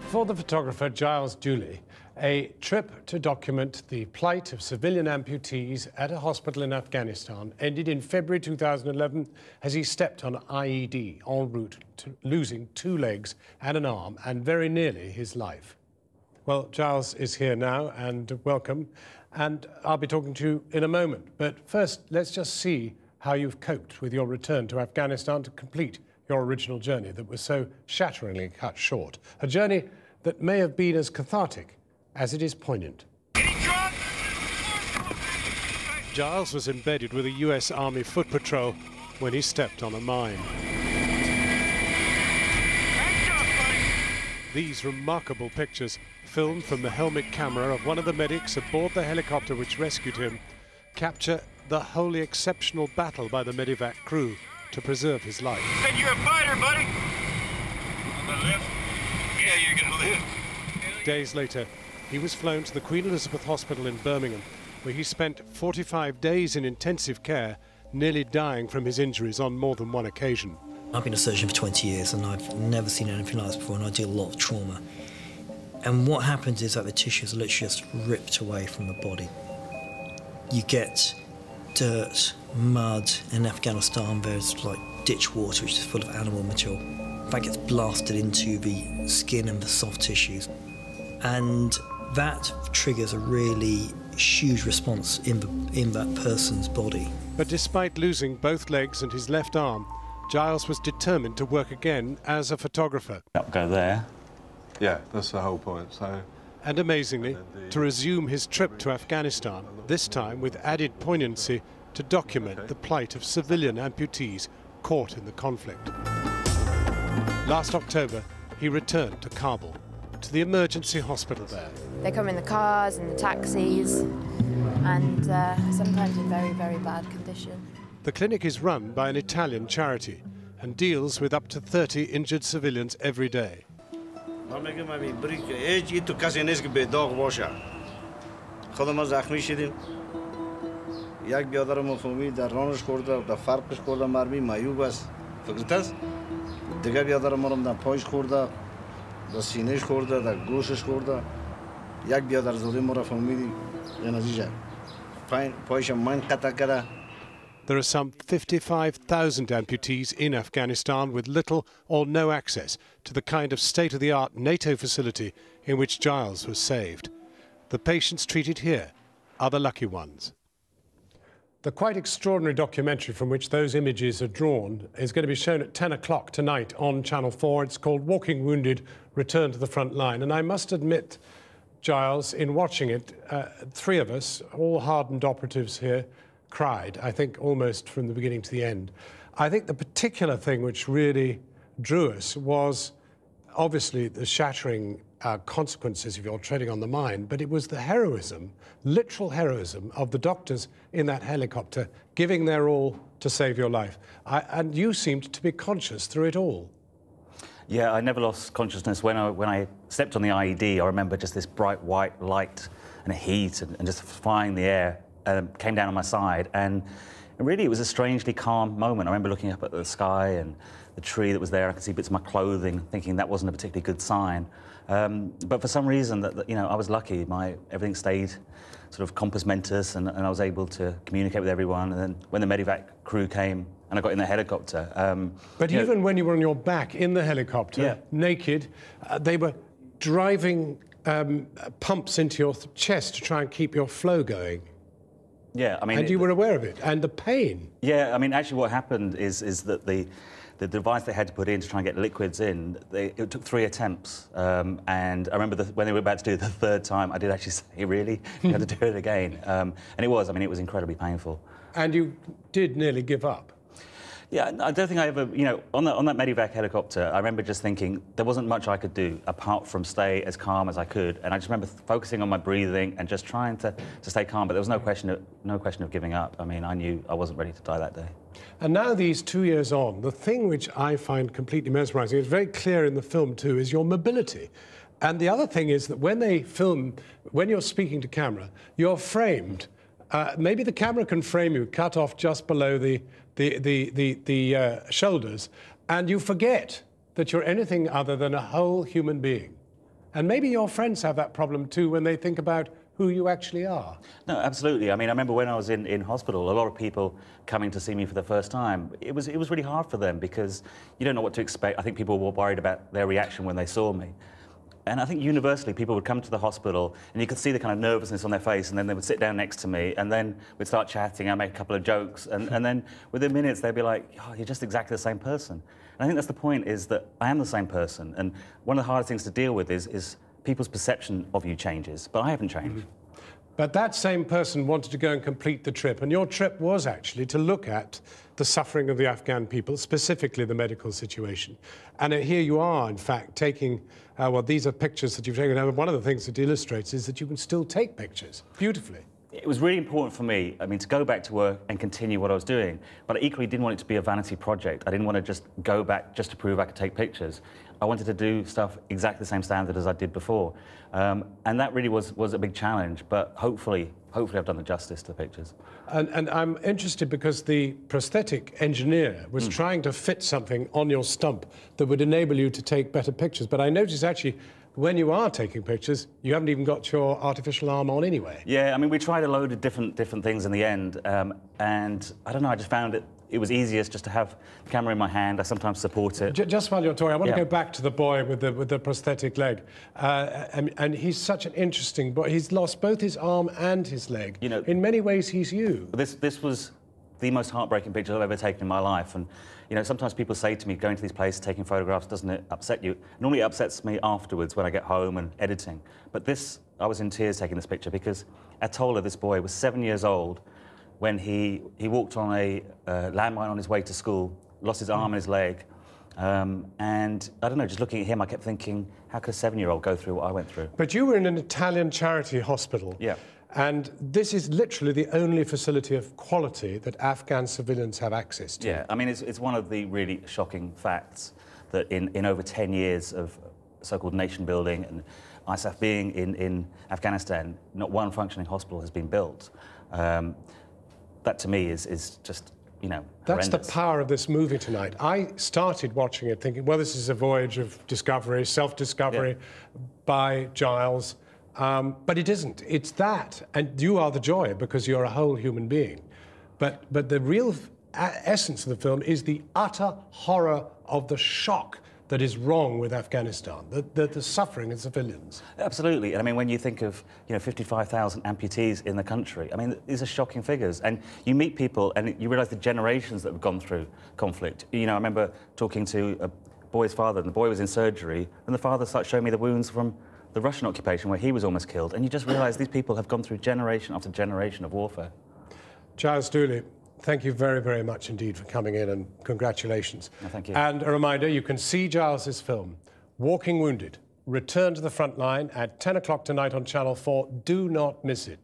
For the photographer Giles Duley, a trip to document the plight of civilian amputees at a hospital in Afghanistan ended in February 2011 as he stepped on an IED en route to losing 2 legs and an arm and very nearly his life. Well, Giles is here now, and welcome, and I'll be talking to you in a moment. But first, let's just see how you've coped with your return to Afghanistan to complete your original journey that was so shatteringly cut short. A journey that may have been as cathartic as it is poignant. Giles was embedded with a US Army foot patrol when he stepped on a mine. These remarkable pictures, filmed from the helmet camera of one of the medics aboard the helicopter which rescued him, capture the wholly exceptional battle by the medevac crew to preserve his life. Hey, you're a fighter, buddy. I'm gonna live. Yeah, you're gonna live. Days later, he was flown to the Queen Elizabeth Hospital in Birmingham, where he spent 45 days in intensive care, nearly dying from his injuries on more than one occasion. I've been a surgeon for 20 years and I've never seen anything like this before, and I deal a lot of trauma. And what happens is that the tissues are literally just ripped away from the body. You get dirt, mud. In Afghanistan there's like ditch water which is full of animal material. That gets blasted into the skin and the soft tissues. And that triggers a really huge response in that person's body. But despite losing both legs and his left arm, Giles was determined to work again as a photographer. Go there. Yeah, that's the whole point. So, and amazingly, to resume his trip to Afghanistan, this time with added poignancy to document the plight of civilian amputees caught in the conflict. Last October, he returned to Kabul, to the emergency hospital there. They come in the cars and the taxis, and sometimes in very, very bad condition. The clinic is run by an Italian charity and deals with up to 30 injured civilians every day. There are some 55,000 amputees in Afghanistan with little or no access to the kind of state-of-the-art NATO facility in which Giles was saved. The patients treated here are the lucky ones. The quite extraordinary documentary from which those images are drawn is going to be shown at 10 o'clock tonight on Channel 4. It's called Walking Wounded, Return to the Front Line. And I must admit, Giles, in watching it, 3 of us, all hardened operatives here, cried, I think, almost from the beginning to the end. I think the particular thing which really drew us was obviously the shattering consequences of your treading on the mine, but it was the heroism, literal heroism, of the doctors in that helicopter giving their all to save your life. And you seemed to be conscious through it all. Yeah, I never lost consciousness. When I stepped on the IED, I remember just this bright white light and heat and just flying in the air. Came down on my side, and really it was a strangely calm moment. I remember looking up at the sky and the tree that was there. I could see bits of my clothing, thinking that wasn't a particularly good sign. But for some reason, you know, I was lucky. Everything stayed sort of compass mentis, and I was able to communicate with everyone. And then when the medevac crew came and I got in the helicopter. But even when you were on your back in the helicopter, naked, they were driving pumps into your chest to try and keep your flow going. Yeah, I mean... And you were aware of it, and the pain. Yeah, I mean, actually what happened is that the device they had to put in to try and get liquids in, it took 3 attempts. And I remember when they were about to do it the 3rd time, I did actually say, really? You had to do it again. And it was incredibly painful. And you did nearly give up? Yeah, I don't think I ever, you know, on that medevac helicopter, I remember just thinking there wasn't much I could do apart from stay as calm as I could. And I just remember focusing on my breathing and just trying to stay calm. But there was no question of giving up. I mean, I knew I wasn't ready to die that day. And now, these 2 years on, the thing which I find completely mesmerising, it's very clear in the film too, is your mobility. And the other thing is that when they film, when you're speaking to camera, you're framed. Maybe the camera can frame you, cut off just below the shoulders, and you forget that you're anything other than a whole human being. And maybe your friends have that problem too when they think about who you actually are. No, absolutely. I mean, I remember when I was in hospital, a lot of people coming to see me for the first time. It was really hard for them because you don't know what to expect. I think people were worried about their reaction when they saw me. And I think universally, people would come to the hospital and you could see the kind of nervousness on their face, and then they would sit down next to me, and then we'd start chatting, I'd make a couple of jokes, and then within minutes they'd be like, oh, you're just exactly the same person. And I think that's the point, is that I am the same person, and one of the hardest things to deal with is people's perception of you changes, but I haven't changed. But that same person wanted to go and complete the trip, and your trip was actually to look at the suffering of the Afghan people, specifically the medical situation. And here you are, in fact, taking, well, these are pictures that you've taken. And one of the things it illustrates is that you can still take pictures beautifully. It was really important for me, I mean, to go back to work and continue what I was doing, but I equally didn't want it to be a vanity project. I didn't want to just go back just to prove I could take pictures. I wanted to do stuff exactly the same standard as I did before. And that really was a big challenge, but hopefully I've done the justice to the pictures. And I'm interested because the prosthetic engineer was trying to fit something on your stump that would enable you to take better pictures. But I noticed actually, when you are taking pictures, you haven't even got your artificial arm on anyway. Yeah, I mean, we tried a load of different things in the end, and I don't know, I just found it was easiest just to have the camera in my hand. I sometimes support it. Just while you're talking, I want to go back to the boy with the prosthetic leg. And he's such an interesting boy. He's lost both his arm and his leg. You know, in many ways, he's you. This was the most heartbreaking picture I've ever taken in my life. And, you know, sometimes people say to me, going to these places, taking photographs, doesn't it upset you? Normally it upsets me afterwards when I get home and editing. But this, I was in tears taking this picture because Atola, this boy, was 7 years old when he walked on a landmine on his way to school, lost his arm and his leg. And I don't know, just looking at him, I kept thinking, how could a 7-year-old go through what I went through? But you were in an Italian charity hospital. Yeah. And this is literally the only facility of quality that Afghan civilians have access to. Yeah, I mean, it's one of the really shocking facts that in over 10 years of so-called nation building and ISAF being in Afghanistan, not one functioning hospital has been built. That to me is just, you know, That's horrendous. the power of this movie tonight. I started watching it thinking, well, this is a voyage of discovery, self-discovery by Giles. But it isn't. It's that. And you are the joy because you're a whole human being. But the real essence of the film is the utter horror of the shock that is wrong with Afghanistan, the suffering of civilians. Absolutely. And I mean, when you think of, you know, 55,000 amputees in the country, I mean, these are shocking figures. And you meet people and you realise the generations that have gone through conflict. You know, I remember talking to a boy's father, and the boy was in surgery, and the father started showing me the wounds from the Russian occupation where he was almost killed. And you just realise these people have gone through generation after generation of warfare. Giles Duley, thank you very, very much indeed for coming in, and congratulations. No, thank you. And a reminder, you can see Giles's film, Walking Wounded, return to the front line at 10 o'clock tonight on Channel 4. Do not miss it.